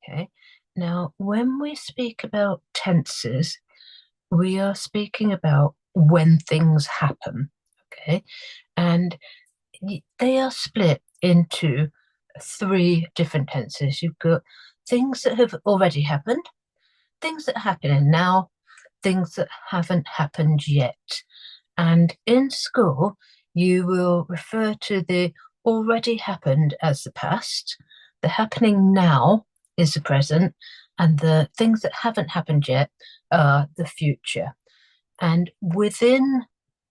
Okay. Now, when we speak about tenses, we are speaking about when things happen. Okay. And they are split into three different tenses. You've got things that have already happened, things that are happening now, things that haven't happened yet. And in school, you will refer to the already happened as the past, the happening now is the present, and the things that haven't happened yet are the future. And within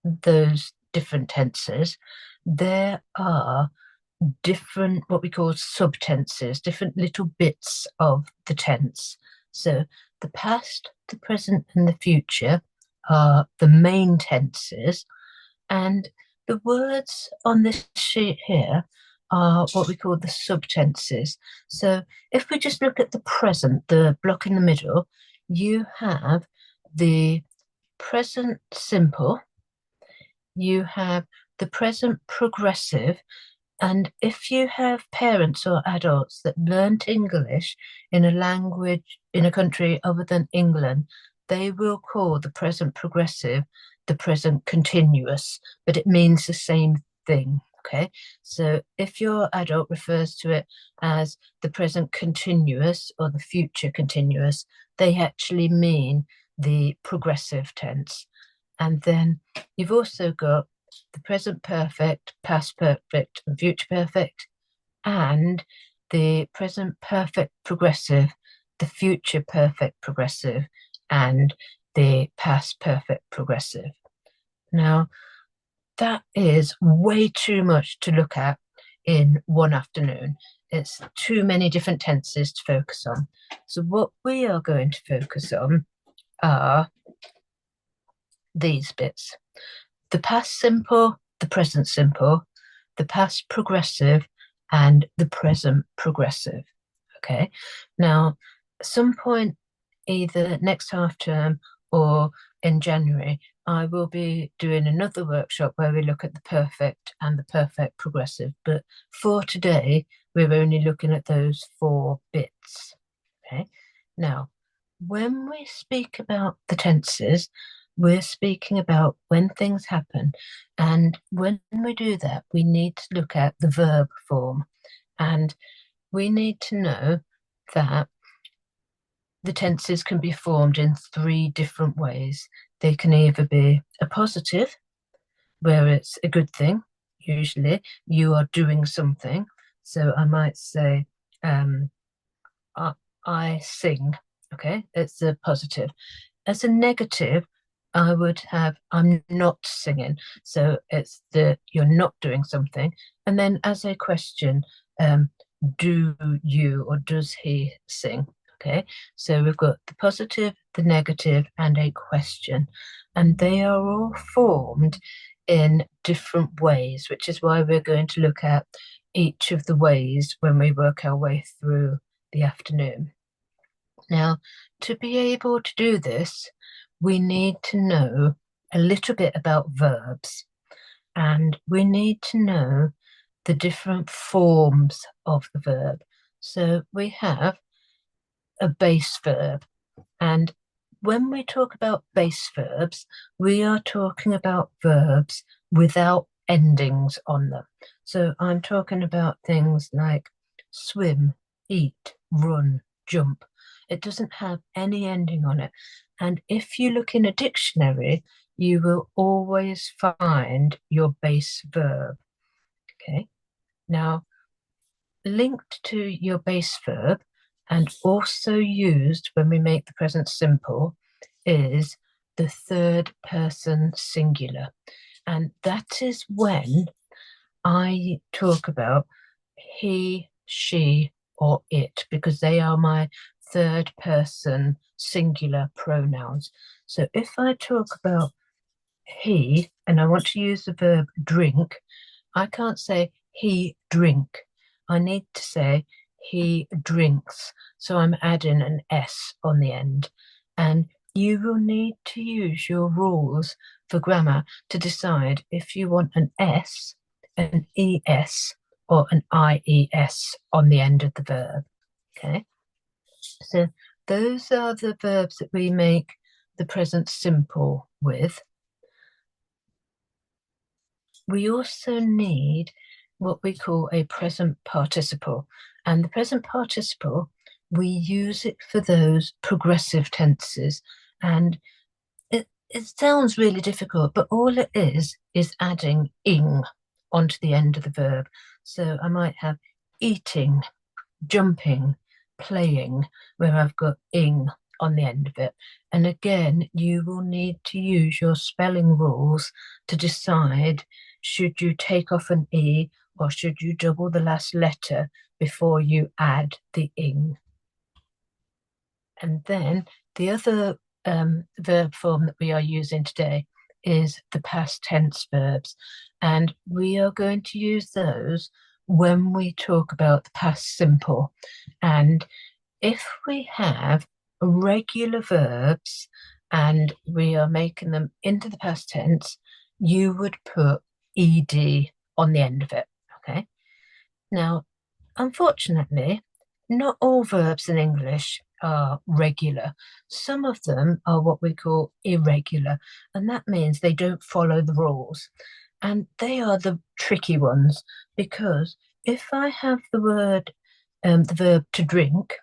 those different tenses, there are different, what we call subtenses, different little bits of the tense. So the past, the present, and the future are the main tenses, and the words on this sheet here are what we call the subtenses. So if we just look at the present, the block in the middle, you have the present simple, you have the present progressive, and if you have parents or adults that learnt English in a language in a country other than England, they will call the present progressive the present continuous, but it means the same thing. Okay, so if your adult refers to it as the present continuous or the future continuous, they actually mean the progressive tense. And then you've also got the present perfect, past perfect, and future perfect, and the present perfect progressive, the future perfect progressive, and the past perfect progressive. Now, that is way too much to look at in one afternoon. It's too many different tenses to focus on. So, what we are going to focus on are these bits: the past simple, the present simple, the past progressive, and the present progressive. Okay. Now, at some point, either next half term or in January, I will be doing another workshop where we look at the perfect and the perfect progressive. But for today, we're only looking at those four bits. Okay. Now, when we speak about the tenses, we're speaking about when things happen. And when we do that, we need to look at the verb form. And we need to know that the tenses can be formed in three different ways. They can either be a positive, where it's a good thing, usually you are doing something. So I might say, I, I sing. Okay, it's a positive. As a negative, I would have I'm not singing. So it's the you're not doing something. And then as a question, do you or does he sing? Okay, so we've got the positive, the negative, and a question. And they are all formed in different ways, which is why we're going to look at each of the ways when we work our way through the afternoon. Now, to be able to do this, we need to know a little bit about verbs, and we need to know the different forms of the verb. So we have a base verb, and when we talk about base verbs, we are talking about verbs without endings on them. So I'm talking about things like swim, eat, run, jump. It doesn't have any ending on it. And if you look in a dictionary, you will always find your base verb. Okay. Now, linked to your base verb and also used when we make the present simple is the third person singular. And that is when I talk about he, she, or it, because they are my third person singular pronouns. So if I talk about he and I want to use the verb drink, I can't say he drink. I need to say he drinks. So I'm adding an S on the end. And you will need to use your rules for grammar to decide if you want an S, an ES, or an IES on the end of the verb. Okay. So those are the verbs that we make the present simple with. We also need what we call a present participle. And the present participle, we use it for those progressive tenses. And it sounds really difficult, but all it is adding ing onto the end of the verb. So I might have eating, jumping, playing, where I've got ing on the end of it. And again, you will need to use your spelling rules to decide should you take off an e or should you double the last letter before you add the ing. And then the other verb form that we are using today is the past tense verbs. And we are going to use those when we talk about the past simple. And if we have regular verbs and we are making them into the past tense, you would put ed on the end of it. Okay. Now, unfortunately, not all verbs in English are regular. Some of them are what we call irregular, and that means they don't follow the rules. And they are the tricky ones because if I have the verb to drink,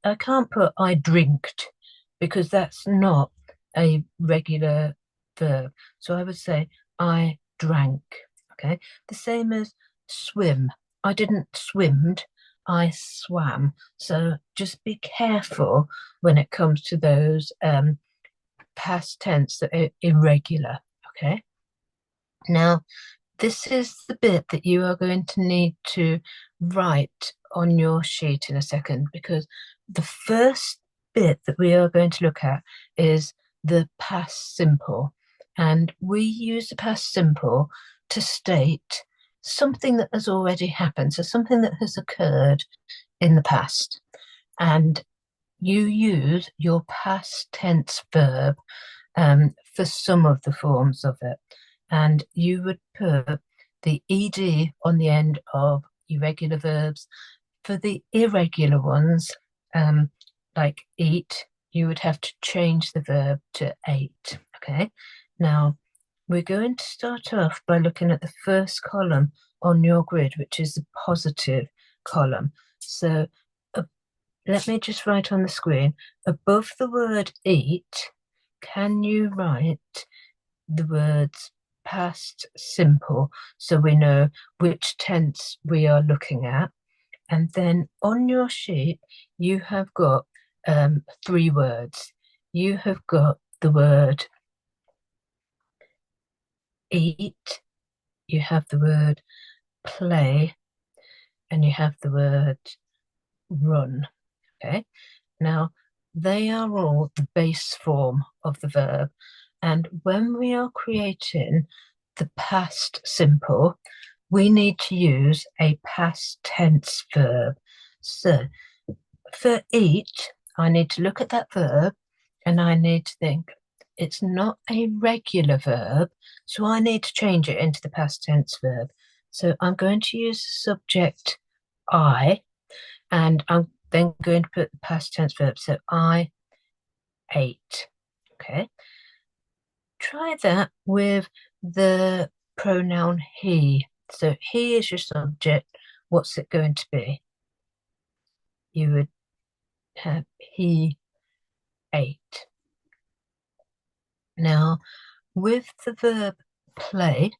I can't put I drinked because that's not a regular verb. So I would say I drank. Okay. The same as swim. I didn't swimmed, I swam. So just be careful when it comes to those past tense that are irregular. Okay. Now, this is the bit that you are going to need to write on your sheet in a second, because the first bit that we are going to look at is the past simple. And we use the past simple to state something that has already happened, so something that has occurred in the past. And you use your past tense verb for some of the forms of it. And you would put the ed on the end of irregular verbs. For the irregular ones, like eat, you would have to change the verb to ate. Okay. Now, we're going to start off by looking at the first column on your grid, which is the positive column. So let me just write on the screen, above the word eat, can you write the words past simple so we know which tense we are looking at? And then on your sheet, you have got 3 words. You have got the word eat, you have the word play, and you have the word run. Okay. Now, they are all the base form of the verb. And when we are creating the past simple, we need to use a past tense verb. So for eat, I need to look at that verb and I need to think it's not a regular verb, so I need to change it into the past tense verb. So I'm going to use the subject I, and I'm then going to put the past tense verb. So I ate. Okay. Try that with the pronoun he. So he is your subject. What's it going to be? You would have he ate. Now, with the verb play,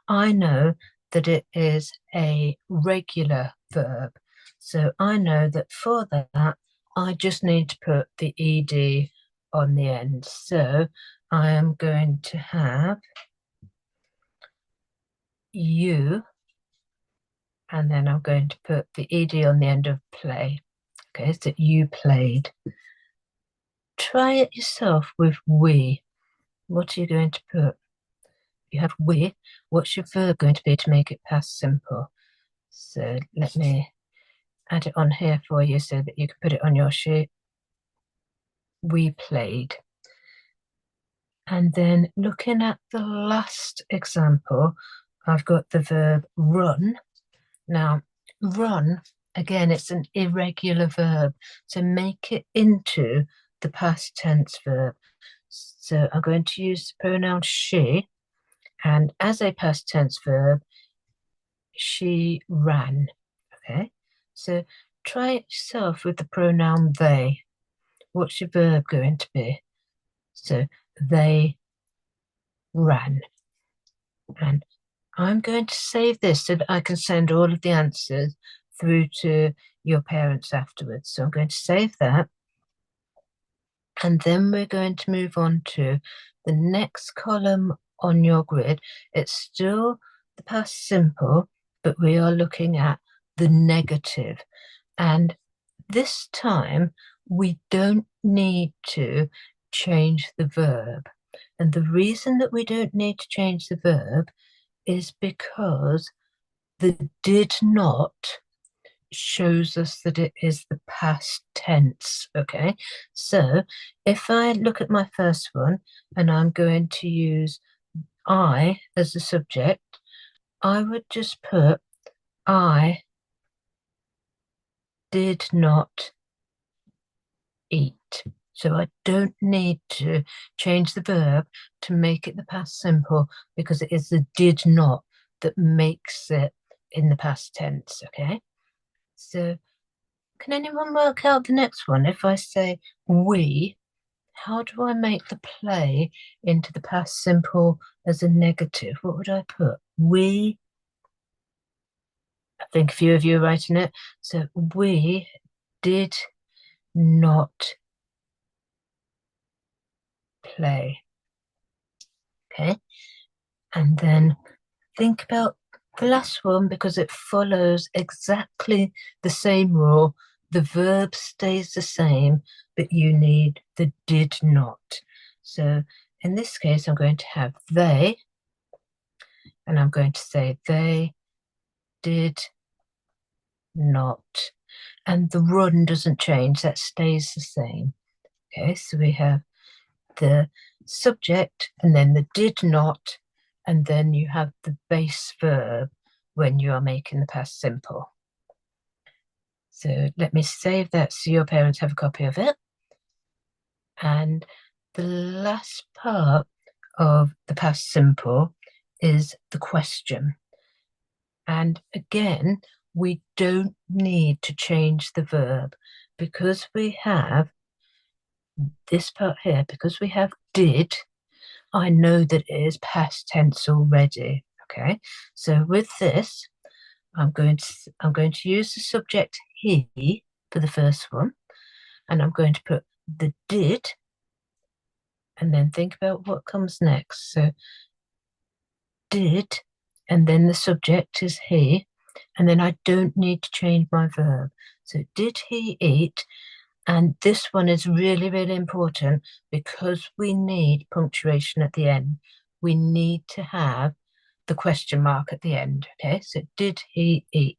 I know that it is a regular verb. So I know that for that, I just need to put the ed on the end. So I am going to have you, and then I'm going to put the ed on the end of play. Okay, so you played. Try it yourself with we. What are you going to put? You have we. What's your verb going to be to make it past simple? So let me add it on here for you so that you can put it on your sheet. We played. And then looking at the last example, I've got the verb run. Now, run again, it's an irregular verb, so make it into the past tense verb. So I'm going to use the pronoun she, and as a past tense verb, she ran. Okay, so try it yourself with the pronoun they. What's your verb going to be? So they ran. And I'm going to save this so that I can send all of the answers through to your parents afterwards. So I'm going to save that. And then we're going to move on to the next column on your grid. It's still the past simple, but we are looking at the negative. And this time, we don't need to change the verb. And the reason that we don't need to change the verb is because the did not shows us that it is the past tense. Okay, so if I look at my first one and I'm going to use I as the subject, I would just put I did not eat. So I don't need to change the verb to make it the past simple because it is the did not that makes it in the past tense. Okay, so can anyone work out the next one? If I say we, how do I make the play into the past simple as a negative? What would I put? We, I think a few of you are writing it. So we did not play. Okay. And then think about the last one because it follows exactly the same rule. The verb stays the same, but you need the did not. So in this case, I'm going to have they, and I'm going to say they did not. And the run doesn't change, that stays the same. Okay, so we have the subject and then the did not, and then you have the base verb when you are making the past simple. So let me save that so your parents have a copy of it. And the last part of the past simple is the question. And again, we don't need to change the verb because we have this part here, because we have did, I know that it is past tense already. Okay, so with this, I'm going to use the subject he for the first one, and I'm going to put the did, and then think about what comes next. So did, and then the subject is he, and then I don't need to change my verb. So did he eat? And this one is really, really important because we need punctuation at the end. We need to have the question mark at the end. Okay, so did he eat?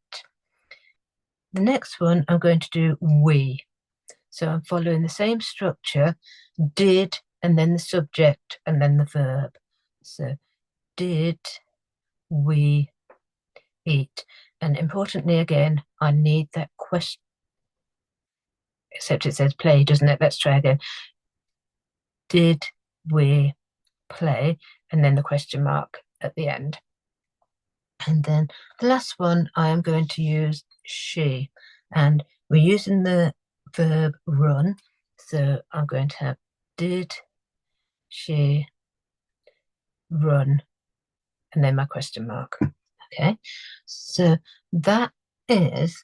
The next one I'm going to do we. So I'm following the same structure, did, and then the subject, and then the verb. So did we eat? And importantly, again, I need that question, except it says play, doesn't it? Let's try again. Did we play? And then the question mark at the end. And then the last one, I am going to use she. And we're using the verb run. So I'm going to have did she run? And then my question mark. Okay. So that is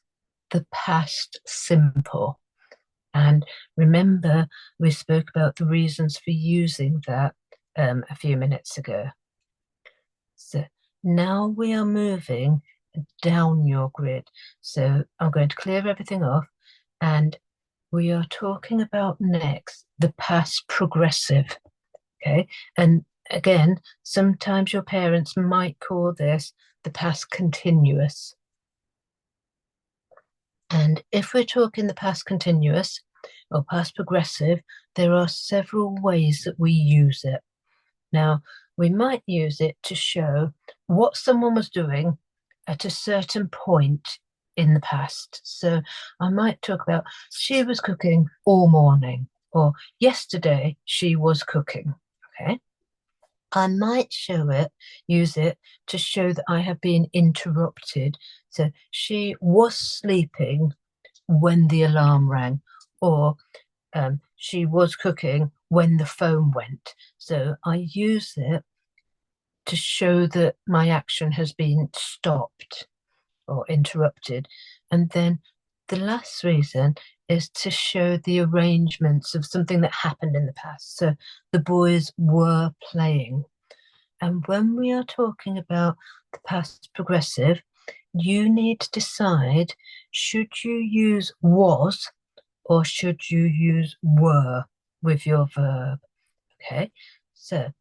the past simple. And remember, we spoke about the reasons for using that a few minutes ago. So now we are moving down your grid. So I'm going to clear everything off, and we are talking about next the past progressive. Okay. And again, sometimes your parents might call this the past continuous. And if we're talking the past continuous or past progressive, there are several ways that we use it. Now, we might use it to show what someone was doing at a certain point in the past. So I might talk about she was cooking all morning, or yesterday she was cooking. Okay. I might use it to show that I have been interrupted. So she was sleeping when the alarm rang, or she was cooking when the phone went. So I use it to show that my action has been stopped or interrupted. And then the last reason is to show the arrangements of something that happened in the past. So the boys were playing. And when we are talking about the past progressive, you need to decide, should you use was or should you use were with your verb? Okay, so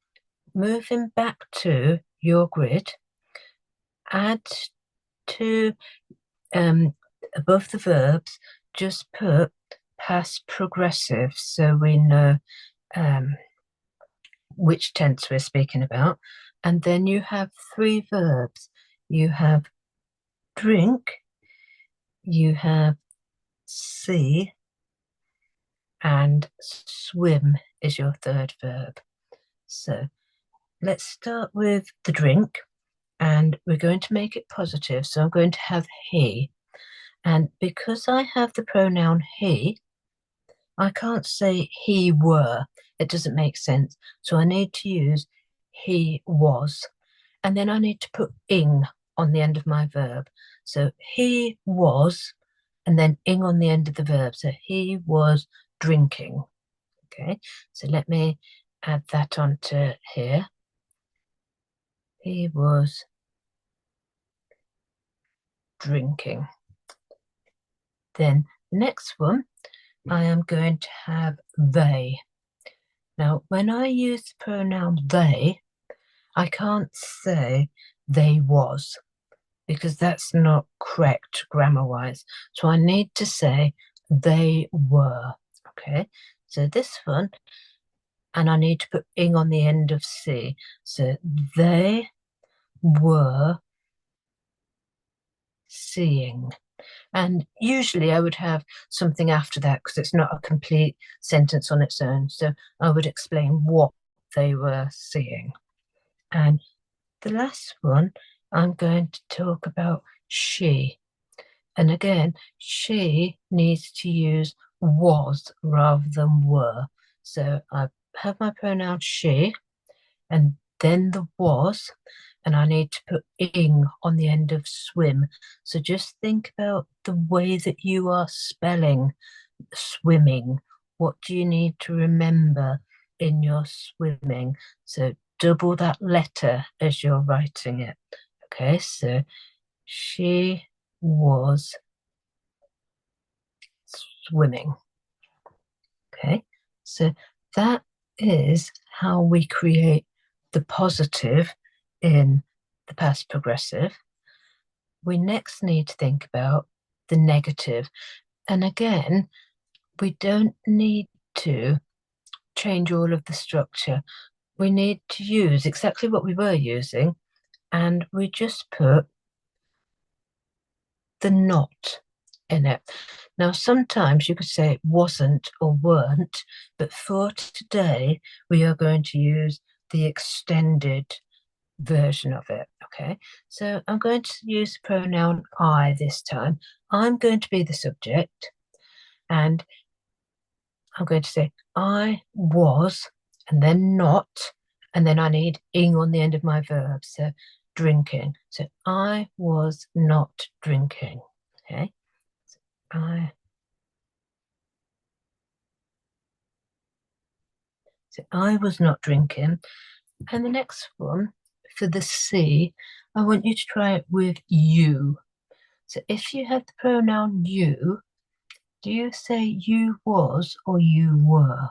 moving back to your grid, add to above the verbs, just put past progressive so we know which tense we're speaking about. And then you have three verbs. You have drink, you have see, and swim is your third verb. So let's start with the drink, and we're going to make it positive. So I'm going to have he. And because I have the pronoun he, I can't say he were. It doesn't make sense. So I need to use he was. And then I need to put ing on the end of my verb. So he was, and then ing on the end of the verb. So he was drinking. Okay, so let me add that onto here. He was drinking. Then the next one, I am going to have they. Now, when I use the pronoun they, I can't say they was, because that's not correct grammar-wise. So I need to say they were. Okay, so this one, and I need to put ing on the end of C. So they were seeing. And usually I would have something after that because it's not a complete sentence on its own. So I would explain what they were seeing. And the last one, I'm going to talk about she. And again, she needs to use was rather than were. So I have my pronoun she, and then the was, and I need to put ing on the end of swim. So just think about the way that you are spelling swimming. What do you need to remember in your swimming? So double that letter as you're writing it. Okay, so she was swimming. Okay, so that is how we create the positive in the past progressive. We next need to think about the negative. And again, we don't need to change all of the structure. We need to use exactly what we were using, and we just put the not in it. Now, sometimes you could say it wasn't or weren't, but for today, we are going to use the extended version of it. Okay, so I'm going to use the pronoun I this time. I'm going to be the subject, and I'm going to say I was, and then not, and then I need ing on the end of my verb. So drinking. So I was not drinking. Okay, so I was not drinking. And the next one, for the C, I want you to try it with you. So if you have the pronoun you, do you say you was or you were?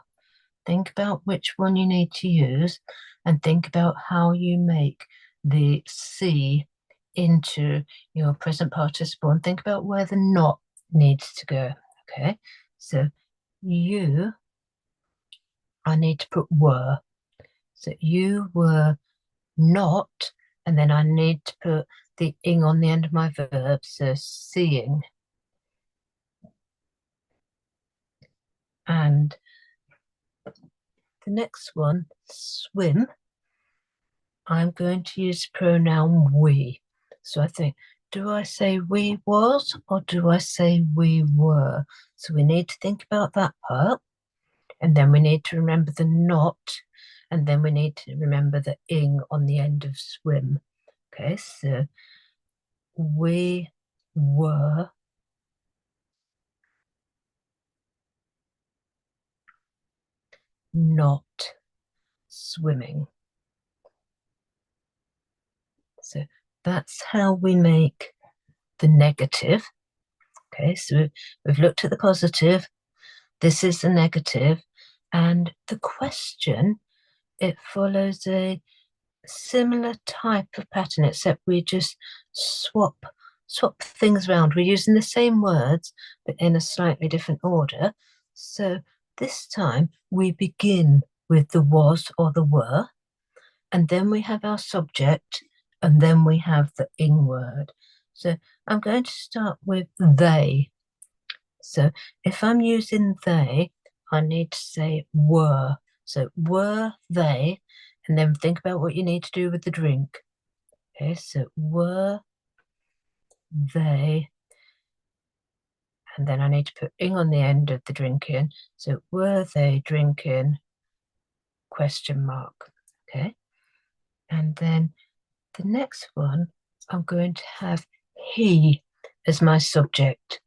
Think about which one you need to use, and think about how you make the C into your present participle, and think about where the not needs to go. Okay, so you, I need to put were. So you were not, and then I need to put the ing on the end of my verb, so seeing. And the next one, swim, I'm going to use the pronoun we. So I think, do I say we was or do I say we were? So we need to think about that part. And then we need to remember the not. And then we need to remember the ing on the end of swim. Okay, so we were not swimming. So that's how we make the negative. Okay, so we've looked at the positive. This is the negative. And the question, it follows a similar type of pattern, except we just swap things around. We're using the same words, but in a slightly different order. So this time we begin with the was or the were, and then we have our subject, and then we have the ing word. So I'm going to start with they. So if I'm using they, I need to say were. So were they, and then think about what you need to do with the drink. Okay, so were they, and then I need to put ing on the end of the drinking. So were they drinking? Question mark. Okay, and then the next one, I'm going to have he as my subject.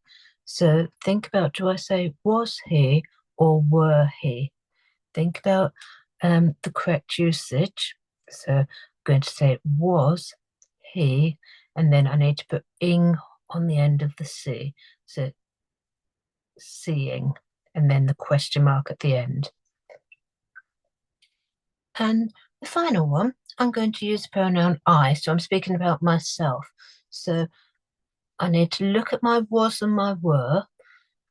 So think about, do I say was he or were he? Think about the correct usage. So I'm going to say was he, and then I need to put ing on the end of the C. So seeing, and then the question mark at the end. And the final one, I'm going to use the pronoun I, so I'm speaking about myself. So I need to look at my was and my were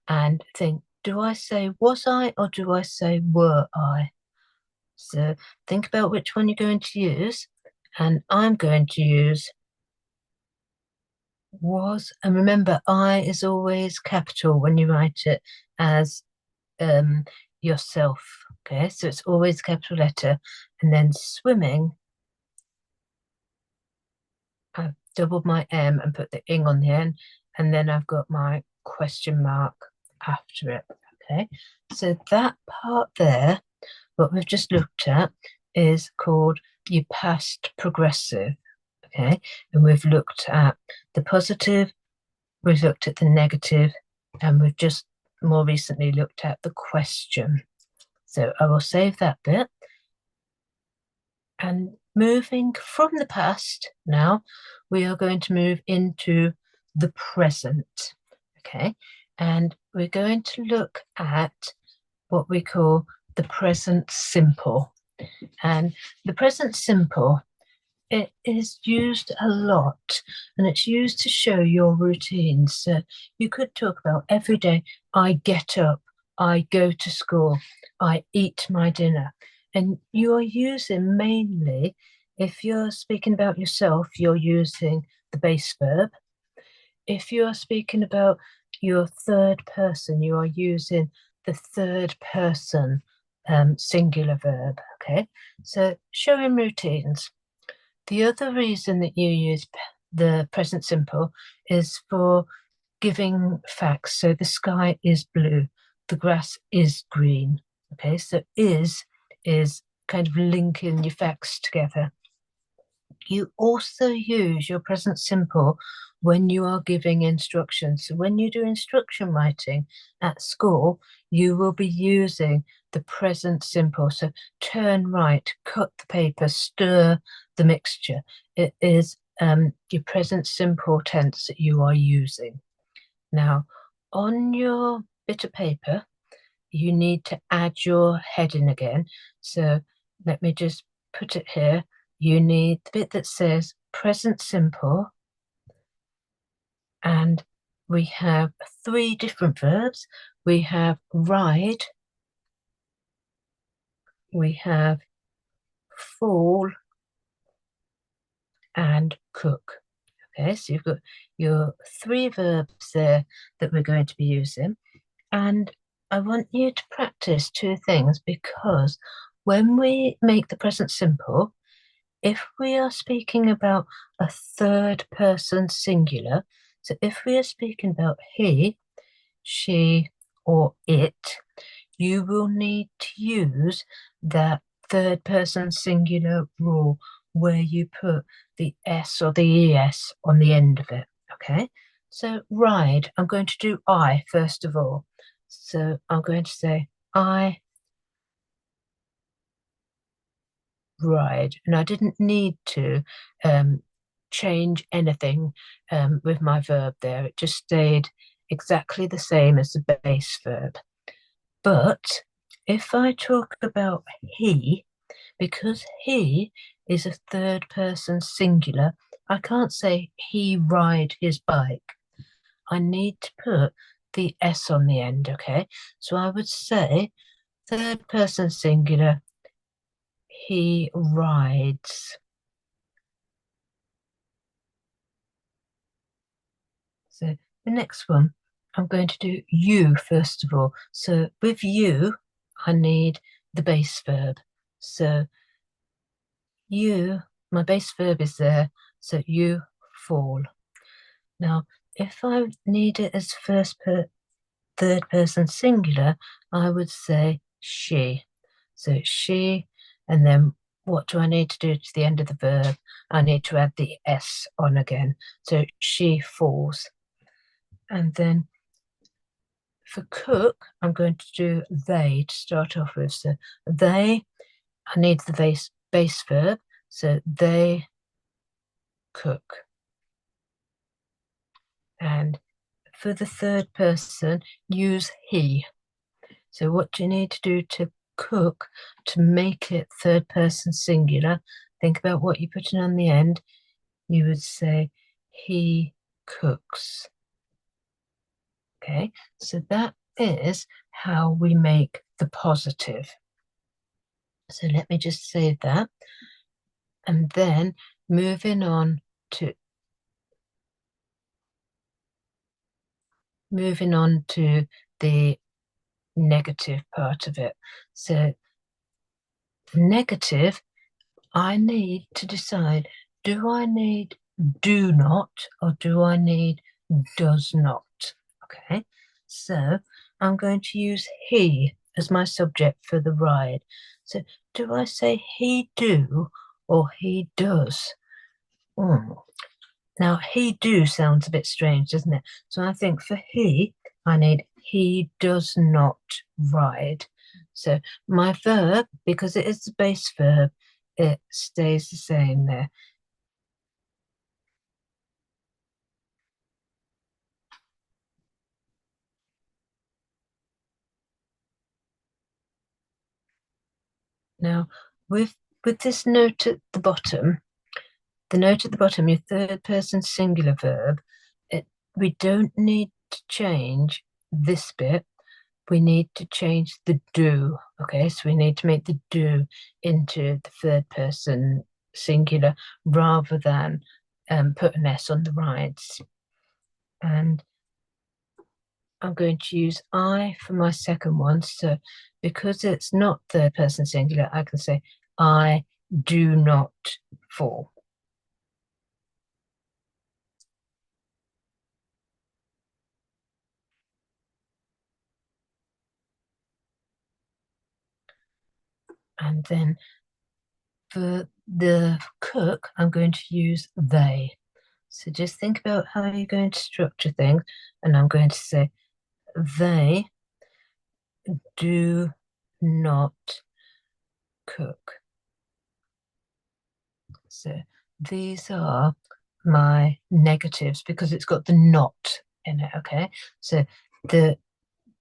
and think, do I say was I or do I say were I? So think about which one you're going to use, and I'm going to use was. And remember, I is always capital when you write it as yourself. Okay, so it's always capital letter. And then swimming, I've doubled my M and put the ing on the end, and then I've got my question mark after it. Okay, so that part there, what we've just looked at, is called your past progressive. Okay, and we've looked at the positive, we've looked at the negative, and we've just more recently looked at the question. So I will save that bit. And moving from the past now, we are going to move into the present. Okay, and we're going to look at what we call the present simple. And the present simple, it is used a lot, and it's used to show your routines. So you could talk about every day, I get up, I go to school, I eat my dinner. And you're using mainly, if you're speaking about yourself, you're using the base verb. If you're speaking about your third person, you are using the third person singular verb. Okay, so showing routines. The other reason that you use the present simple is for giving facts. So the sky is blue, the grass is green. Okay, so is kind of linking your facts together. You also use your present simple when you are giving instructions. So when you do instruction writing at school, you will be using the present simple. So turn right, cut the paper, stir the mixture. It is your present simple tense that you are using. Now, on your bit of paper, you need to add your heading again. So let me just put it here. You need the bit that says present simple, and we have 3 different verbs. We have ride, we have fall, and cook. Okay, so you've got your three verbs there that we're going to be using. And I want you to practice two things, because when we make the present simple, if we are speaking about a third person singular, so if we are speaking about he, she, or it, you will need to use that third person singular rule where you put the S or the ES on the end of it. Okay, so ride, I'm going to do I first of all. So I'm going to say I ride, and I didn't need to change anything with my verb there. It just stayed exactly the same as the base verb. But if I talk about he, because he is a third person singular, I can't say he ride his bike. I need to put the S on the end, okay? So I would say third person singular, he rides. So the next one, I'm going to do you first of all. So with you, I need the base verb. So you, my base verb is there, so you fall. Now, if I need it as third person singular, I would say she. So she, and then what do I need to do to the end of the verb? I need to add the S on again. So she falls. And then for cook, I'm going to do they to start off with. So they, I need the base verb. So they cook. And for the third person, use he. So what do you need to do to cook to make it third person singular? Think about what you're putting on the end. You would say he cooks. Okay, so that is how we make the positive. So let me just save that. And then moving on to the negative part of it. So the negative, I need to decide, do I need do not or do I need does not? Okay, so I'm going to use he as my subject for the ride. So do I say he do or he does? Now, he do sounds a bit strange, doesn't it? So I think for he, I need he does not ride. So my verb, because it is the base verb, it stays the same there. Now, with this note at the bottom, the note at the bottom, your third person singular verb, we don't need to change this bit. We need to change the do. Okay, so we need to make the do into the third person singular rather than put an S on the rides. And I'm going to use I for my second one. So because it's not third person singular, I can say I do not fall. And then for the cook, I'm going to use they. So just think about how you're going to structure things. And I'm going to say they do not cook. So these are my negatives because it's got the not in it, okay? So the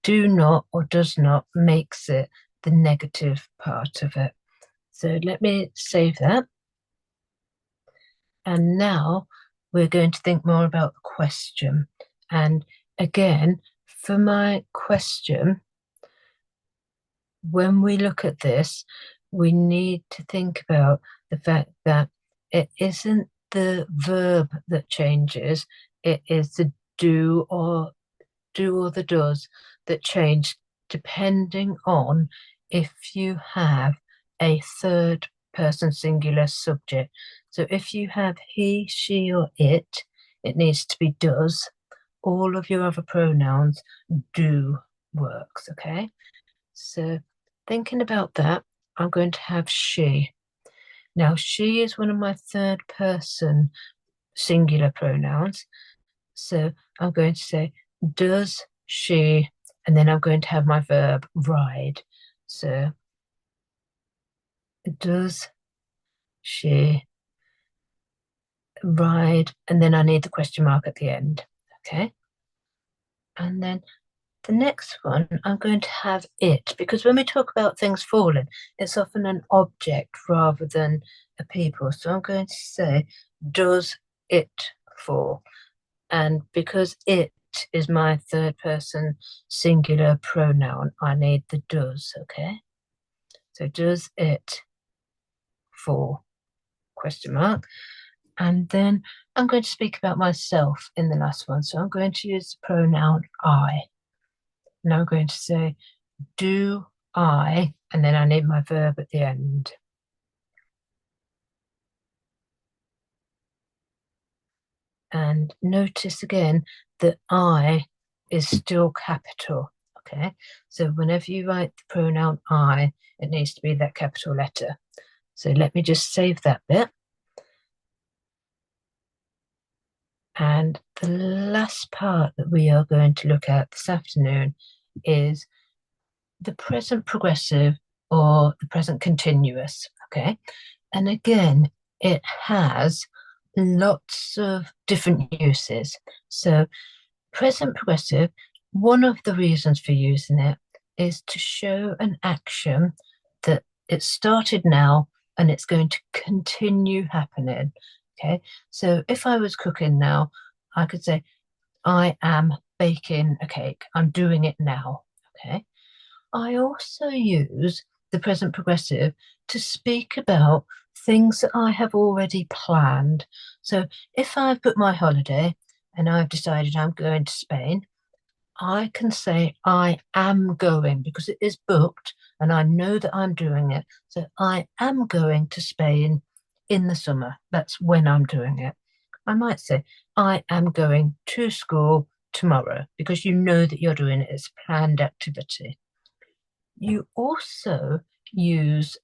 do not or does not makes it the negative part of it. So let me save that. And now we're going to think more about the question. And again, for my question, when we look at this, we need to think about the fact that it isn't the verb that changes. It is the do or the does that change depending on if you have a third person singular subject. So if you have he, she, or it needs to be does. All of your other pronouns do works, okay? So thinking about that, I'm going to have she. Now, she is one of my third person singular pronouns. So I'm going to say, does she, and then I'm going to have my verb ride. So, does she ride? And then I need the question mark at the end. Okay. And then the next one, I'm going to have it, because when we talk about things falling, it's often an object rather than a people. So I'm going to say, does it fall? And because it is my third person singular pronoun, I need the does, okay? So does it fall? Question mark. And then I'm going to speak about myself in the last one. So I'm going to use the pronoun I. And I'm going to say, do I, and then I need my verb at the end. And notice again that I is still capital, okay? So whenever you write the pronoun I, it needs to be that capital letter. So let me just save that bit. And the last part that we are going to look at this afternoon is the present progressive or the present continuous, okay? And again, it has lots of different uses. So present progressive, one of the reasons for using it is to show an action that it started now and it's going to continue happening. Okay, so if I was cooking now, I could say, I am baking a cake. I'm doing it now. Okay, I also use the present progressive to speak about things that I have already planned. So if I've booked my holiday and I've decided I'm going to Spain, I can say I am going because it is booked and I know that I'm doing it. So I am going to Spain in the summer. That's when I'm doing it. I might say I am going to school tomorrow because you know that you're doing it. It's planned activity. You also use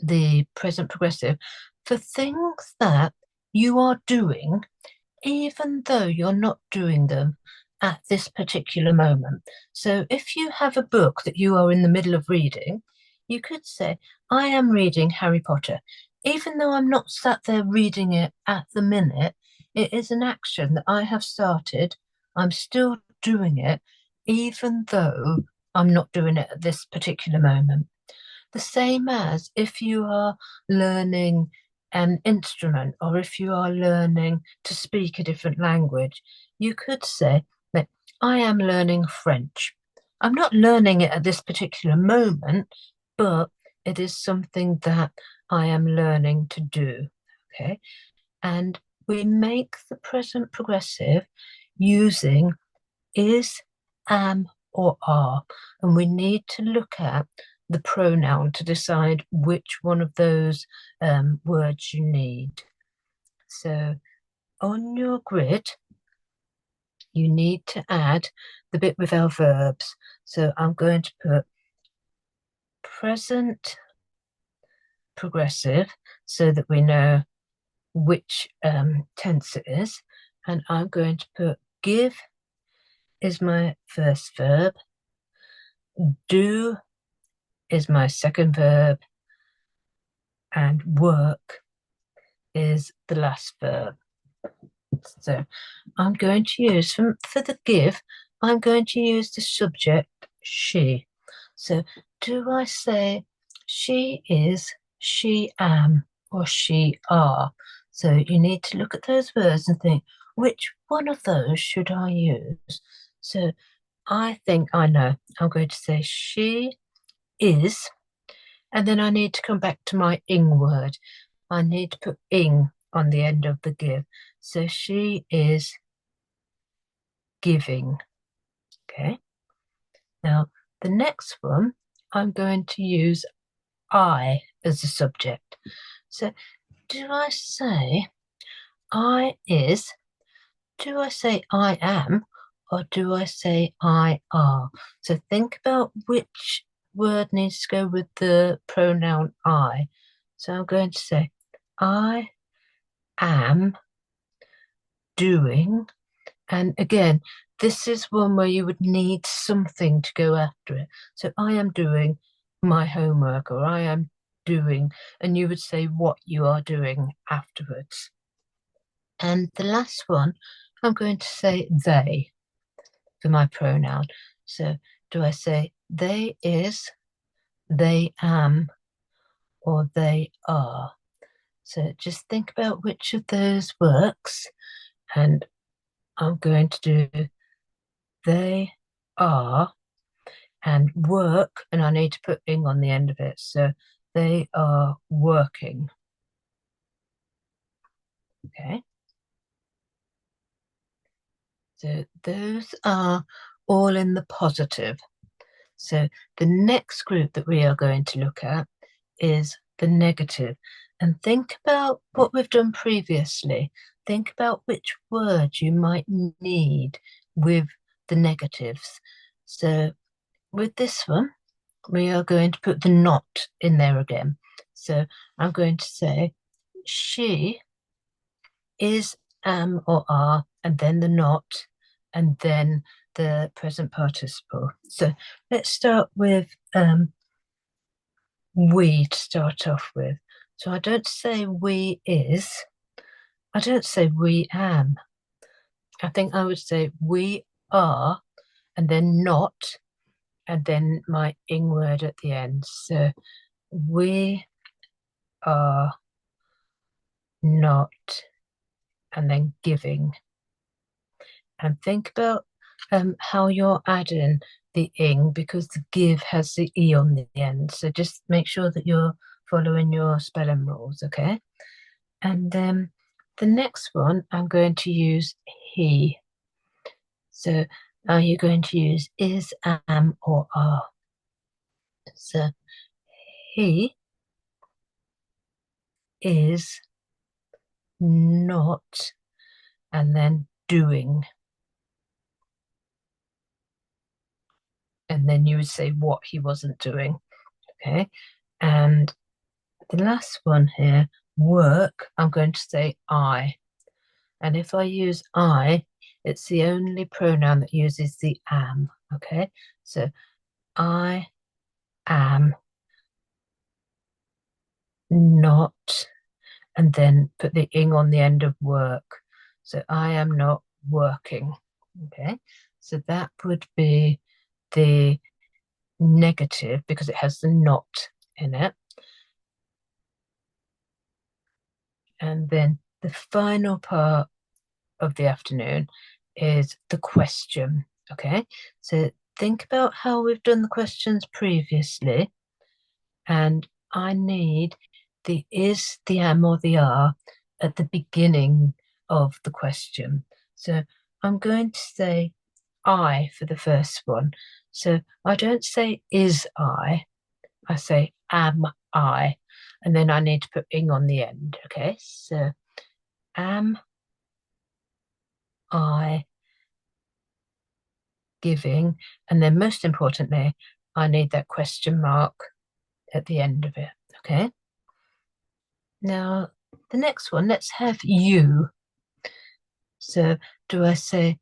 the present progressive for things that you are doing even though you're not doing them at this particular moment. So if you have a book that you are in the middle of reading, you could say, I am reading Harry Potter. Even though I'm not sat there reading it at the minute, it is an action that I have started. I'm still doing it, even though I'm not doing it at this particular moment. The same as if you are learning an instrument or if you are learning to speak a different language, you could say that I am learning French. I'm not learning it at this particular moment, but it is something that I am learning to do. Okay. And we make the present progressive using is, am, or are. And we need to look at the pronoun to decide which one of those words you need. So on your grid, you need to add the bit with our verbs. So I'm going to put present progressive so that we know which tense it is. And I'm going to put give is my first verb, do is my second verb, and work is the last verb. So I'm going to use, for the give, I'm going to use the subject she. So do I say she is, she am, or she are? So you need to look at those words and think, which one of those should I use? So I think I know. I'm going to say she is, and then I need to come back to my ing word. I need to put ing on the end of the give. So she is giving. Okay. Now, the next one, I'm going to use I as a subject. So do I say I is, do I say I am, or do I say I are? So think about which word needs to go with the pronoun I. So I'm going to say I am doing. And again, this is one where you would need something to go after it. So I am doing my homework, or I am doing, and you would say what you are doing afterwards. And the last one, I'm going to say they for my pronoun. So do I say they is, they am, or they are? So just think about which of those works, and I'm going to do they are and work, and I need to put ing on the end of it. So they are working. Okay. So those are all in the positive. So the next group that we are going to look at is the negative. And think about what we've done previously. Think about which words you might need with the negatives. So with this one, we are going to put the not in there again. So I'm going to say she is, am, or are, and then the not, and then the present participle. So let's start with we to start off with. So I don't say we is, I don't say we am. I think I would say we are, and then not, and then my ing word at the end. So we are not, and then giving. And think about how you're adding the ing, because the give has the e on the end. So just make sure that you're following your spelling rules, okay? And then the next one, I'm going to use he. So are you going to use is, am, or are? So he is not, and then doing. And then you would say what he wasn't doing, okay? And the last one here, work, I'm going to say I. And if I use I, it's the only pronoun that uses the am, okay? So I am not, and then put the ing on the end of work. So I am not working, okay? So that would be the negative because it has the not in it. And then the final part of the afternoon is the question, okay? So think about how we've done the questions previously, and I need the is, the am, or the are at the beginning of the question. So I'm going to say I for the first one. So I don't say is I say am I, and then I need to put ing on the end, okay? So am I giving? And then most importantly, I need that question mark at the end of it, okay? Now, the next one, let's have you. So do I say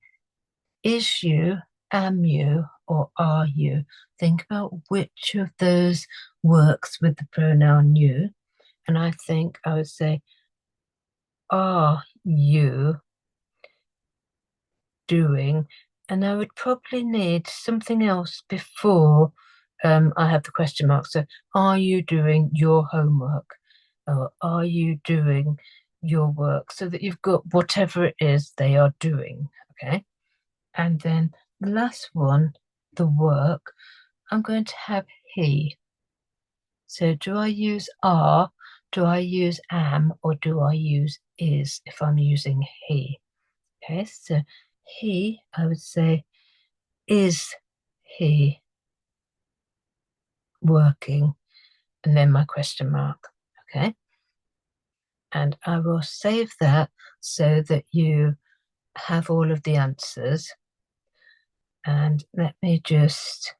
is you, am you, or are you? Think about which of those works with the pronoun you. And I think I would say, are you doing? And I would probably need something else before I have the question mark. So, are you doing your homework? Or are you doing your work? So that you've got whatever it is they are doing, okay? And then the last one, the work, I'm going to have he. So do I use are Do I use am or do I use is if I'm using he? Okay, so he, I would say, is he working? And then my question mark. Okay, and I will save that so that you have all of the answers. And let me just